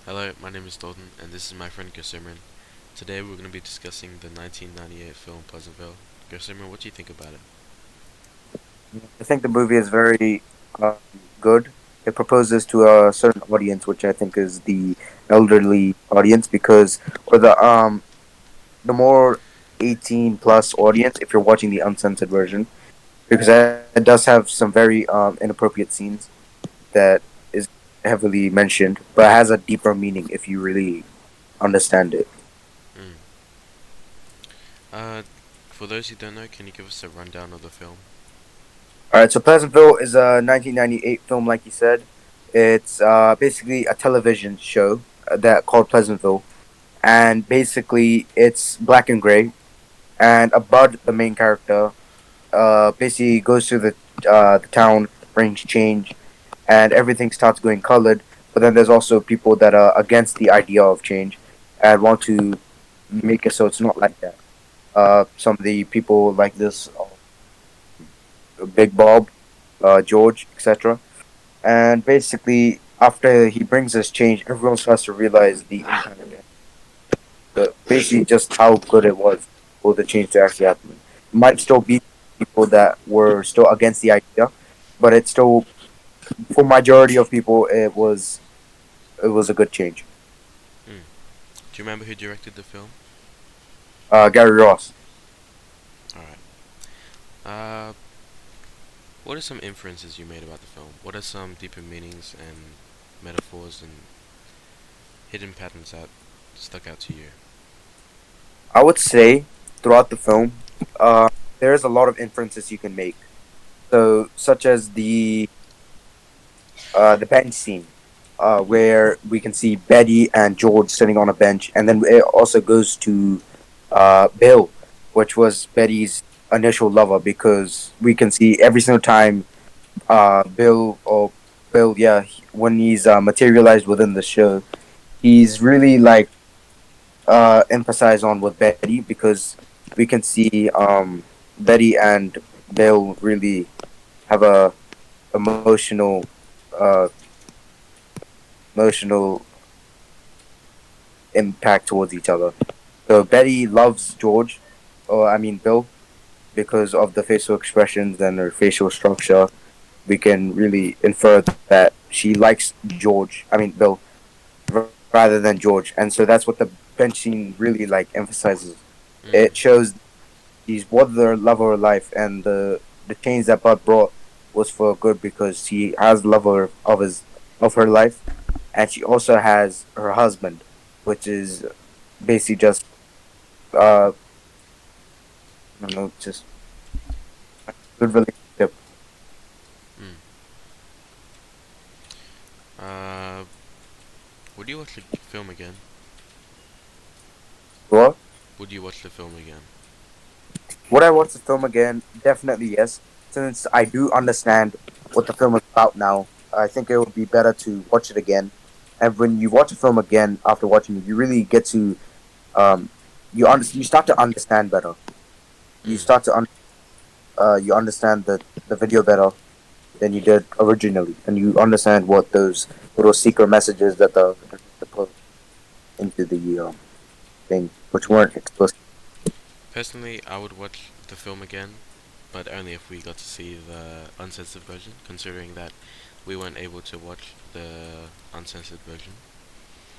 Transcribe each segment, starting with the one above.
Hello, my name is Dalton, and this is my friend Gersimran. Today we're going to be discussing the 1998 film Pleasantville. Gersimran, what do you think about it? I think the movie is very um, good. It proposes to a certain audience, which I think is the elderly audience, because or the more 18 plus audience, if you're watching the uncensored version, because it does have some very inappropriate scenes that is heavily mentioned, but has a deeper meaning if you really understand it. Mm. Uh, for those who don't know, can you give us a rundown of the film? All right, so Pleasantville is a 1998 film, like you said. It's basically a television show that called Pleasantville, and basically it's black and gray. And a Bud, the main character, basically goes to the town, brings change, and everything starts going colored. But then there's also people that are against the idea of change and want to make it so it's not like that. Some of the people like this, Big Bob, George, etc. And basically, after he brings this change, everyone starts to realize the impact of it. Basically just how good it was for the change to actually happen. Might still be people that were still against the idea, but it's still for majority of people it was a good change. Mm. Do you remember who directed the film? Gary Ross. Alright. Uh, what are some inferences you made about the film? What are some deeper meanings and metaphors and hidden patterns that stuck out to you? I would say throughout the film, there's a lot of inferences you can make. So such as the bench scene, where we can see Betty and George sitting on a bench, and then it also goes to Bill, which was Betty's initial lover, because we can see every single time Bill, yeah, when he's materialized within the show, he's really like emphasized on with Betty, because we can see Betty and Bill really have a emotional uh, emotional impact towards each other. So Betty loves George, or I mean Bill, because of the facial expressions and her facial structure. We can really infer that she likes George. I mean Bill, rather than George, and so that's what the bench scene really like emphasizes. Mm. It shows she's what the love of her life, and the change that Bud brought was for good, because she has love of her life, and she also has her husband, which is basically just uh I don't know, just good relationship. Mm. Uh, would you watch the film again? What? Would you watch the film again? Would I watch the film again? Definitely yes. Since I do understand what the film is about now, I think it would be better to watch it again. And when you watch a film again after watching it, you really get to um you start to understand better. You Mm. start to you understand the video better than you did originally, and you understand what those little secret messages that the put into the thing, which weren't explicit. Personally, I would watch the film again, but only if we got to see the uncensored version, considering that we weren't able to watch the uncensored version.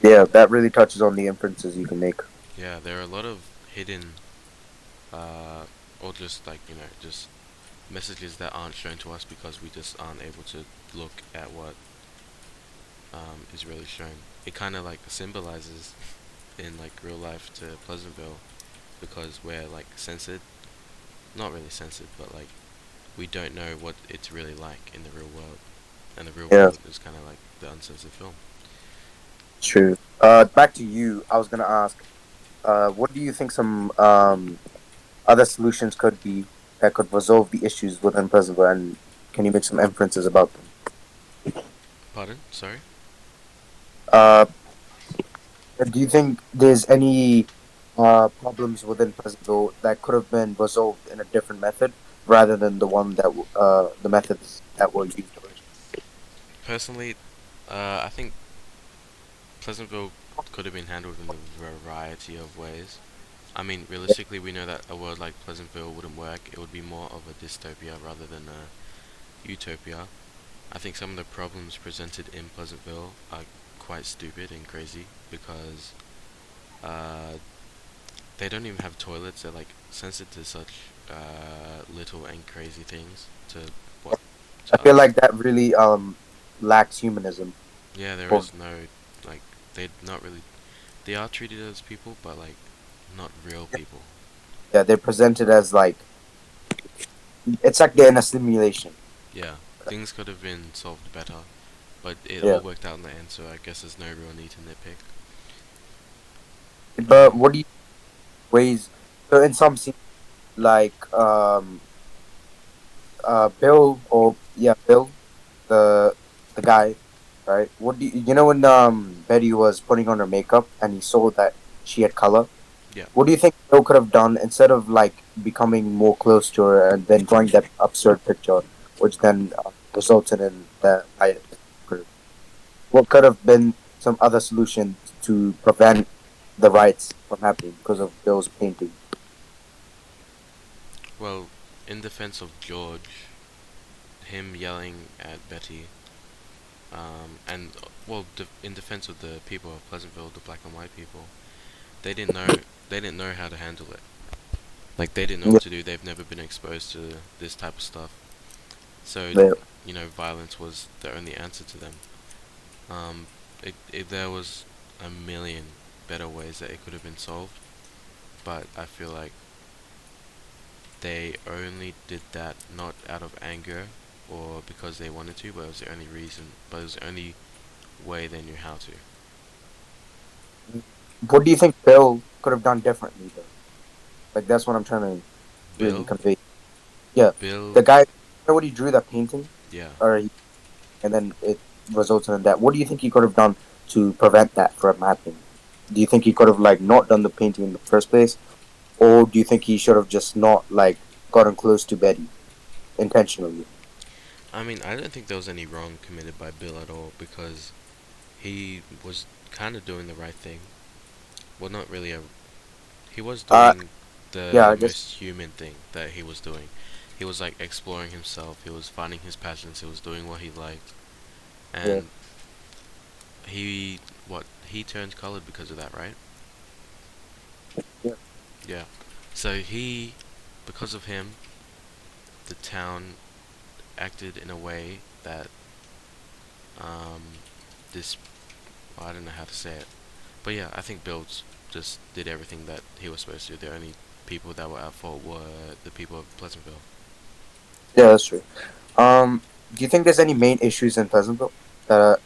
Yeah, that really touches on the inferences you can make. Yeah, there are a lot of hidden, uh, or just like, just messages that aren't shown to us because we just aren't able to look at what is really shown. It kind of like symbolizes in like real life to Pleasantville because we're like censored, not really censored, but like we don't know what it's really like in the real world, and the real Yeah, world is kind of like the uncensored film. true. Back to you. I was gonna ask, what do you think some other solutions could be that could resolve the issues within Pleasantville, and can you make some inferences about them? Pardon? Sorry. Uh, do you think there's any problems within Pleasantville that could have been resolved in a different method rather than the methods that were used originally? Personally, I think Pleasantville could have been handled in a variety of ways. I mean, realistically, we know that a world like Pleasantville wouldn't work. It would be more of a dystopia rather than a utopia. I think some of the problems presented in Pleasantville are quite stupid and crazy because uh, they don't even have toilets. They're like sensitive to such little and crazy things what I to feel us. like that really lacks humanism. Yeah, there For is no like they not really they are treated as people, but like not real people. yeah, they're presented as like it's like they're in a simulation. Yeah, things could have been solved better, but it Yeah, all worked out in the end. So I guess there's no real need to nitpick. but what do you ways? So in some scenes, like Bill or yeah, Bill, the the guy, right? What do you know when Betty was putting on her makeup and he saw that she had color? Yeah. What do you think Bill could have done instead of like becoming more close to her and then drawing that absurd picture, which then resulted in the riot? What could have been some other solution to prevent the riots from happening because of Bill's painting? Well, in defense of George, him yelling at Betty, and well, in defense of the people of Pleasantville, the black and white people, they didn't know they didn't know how to handle it. Like they didn't know Yeah, what to do. They've never been exposed to this type of stuff. So, yeah, violence was the only answer to them. There was a million better ways that it could have been solved, but I feel like they only did that not out of anger or because they wanted to, but it was the only reason, but it was the only way they knew how to. what do you think Bill could have done differently though? Like that's what I'm trying to really Bill, convey. Yeah, Bill, the guy. You know what he drew that painting, yeah. and then it resulted in that. What do you think he could have done to prevent that from happening? Do you think he could have like not done the painting in the first place, or do you think he should have just not like gotten close to Betty intentionally? I mean, I don't think there was any wrong committed by Bill at all because he was kind of doing the right thing. Well, not really a. He was Uh, doing yeah, the I guess. most human thing that he was doing. He was like exploring himself. He was finding his passions. He was doing what he liked, Yeah, and he turned colored because of that, right? yeah, Yeah. So because of him, the town acted in a way that um this well, I don't know how to say it, but yeah, I think Bill just did everything that he was supposed to. The only people that were at fault were the people of Pleasantville. yeah. That's true. Do you think there's any main issues in Pleasantville that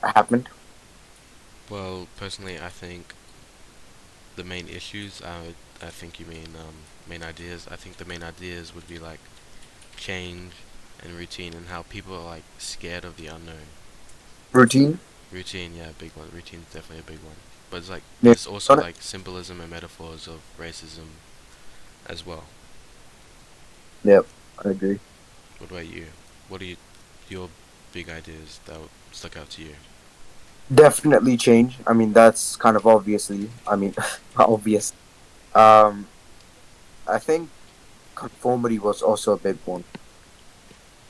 happened? Well, personally, I think the main issues. I think you mean main ideas. I think the main ideas would be like change and routine and how people are like scared of the unknown. Routine. Routine, yeah, big one. Routine is definitely a big one. But it's like Yeah. there's also On it? like symbolism and metaphors of racism as well. Yep, I agree. What about you? What are your big ideas that stuck out to you? Definitely change. I mean, that's kind of obviously. I mean, obvious. Um, I think conformity was also a big one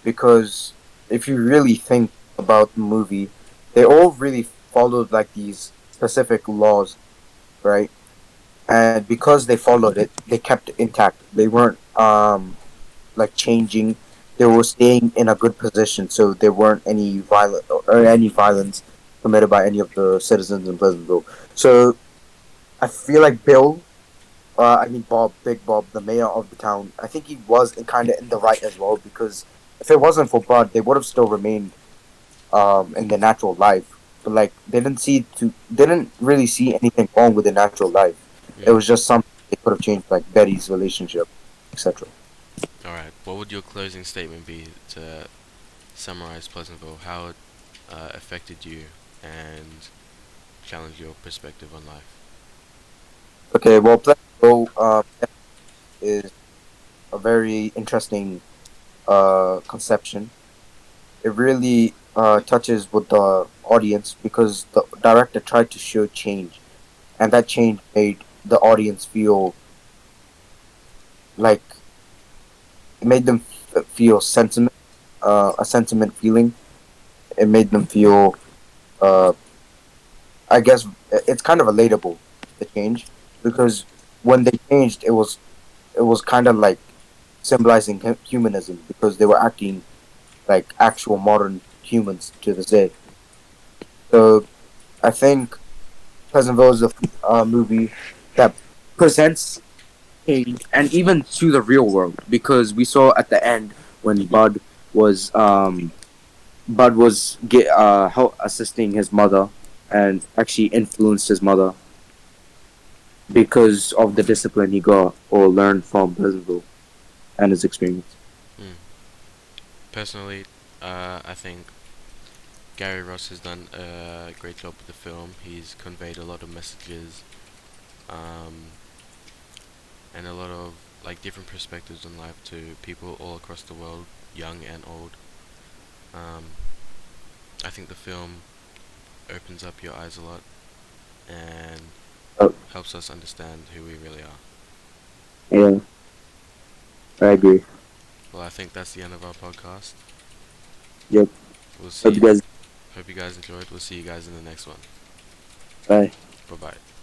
because if you really think about the movie, they all really followed like these specific laws, right? And because they followed it, they kept it intact. They weren't like changing. They were staying in a good position, so there weren't any any violence committed by any of the citizens in Pleasantville. So I feel like Bill, I mean Bob, Big Bob, the mayor of the town, I think he was kind of in the right as well because if it wasn't for Bud, they would have still remained in their natural life. But like they didn't really see anything wrong with their natural life. It Mm. was just something they could have changed, like Betty's relationship, etc. All right. What would your closing statement be to summarize Pleasantville? How it affected you and challenge your perspective on life? Okay, well, Pleasantville is a very interesting conception. It really touches with the audience because the director tried to show change, and that change made the audience feel like it made them feel sentiment, a sentiment feeling. It made them feel, uh, I guess, it's kind of relatable, the change, because when they changed, it was kind of like symbolizing humanism, because they were acting like actual modern humans to this day. So I think Pleasantville is a movie that presents change, and even to the real world, because we saw at the end when was assisting his mother, and actually influenced his mother because of the discipline he got or learned from Pleasantville and his experience. Mm. Personally, I think Gary Ross has done a great job with the film. He's conveyed a lot of messages, um, and a lot of like different perspectives on life to people all across the world, young and old. Um, I think the film opens up your eyes a lot and Oh, helps us understand who we really are. yeah, I Uh, agree. well, I think that's the end of our podcast. Yep. We'll Hope you see. guys. Hope you guys enjoyed. We'll see you guys in the next one. Bye. Bye bye.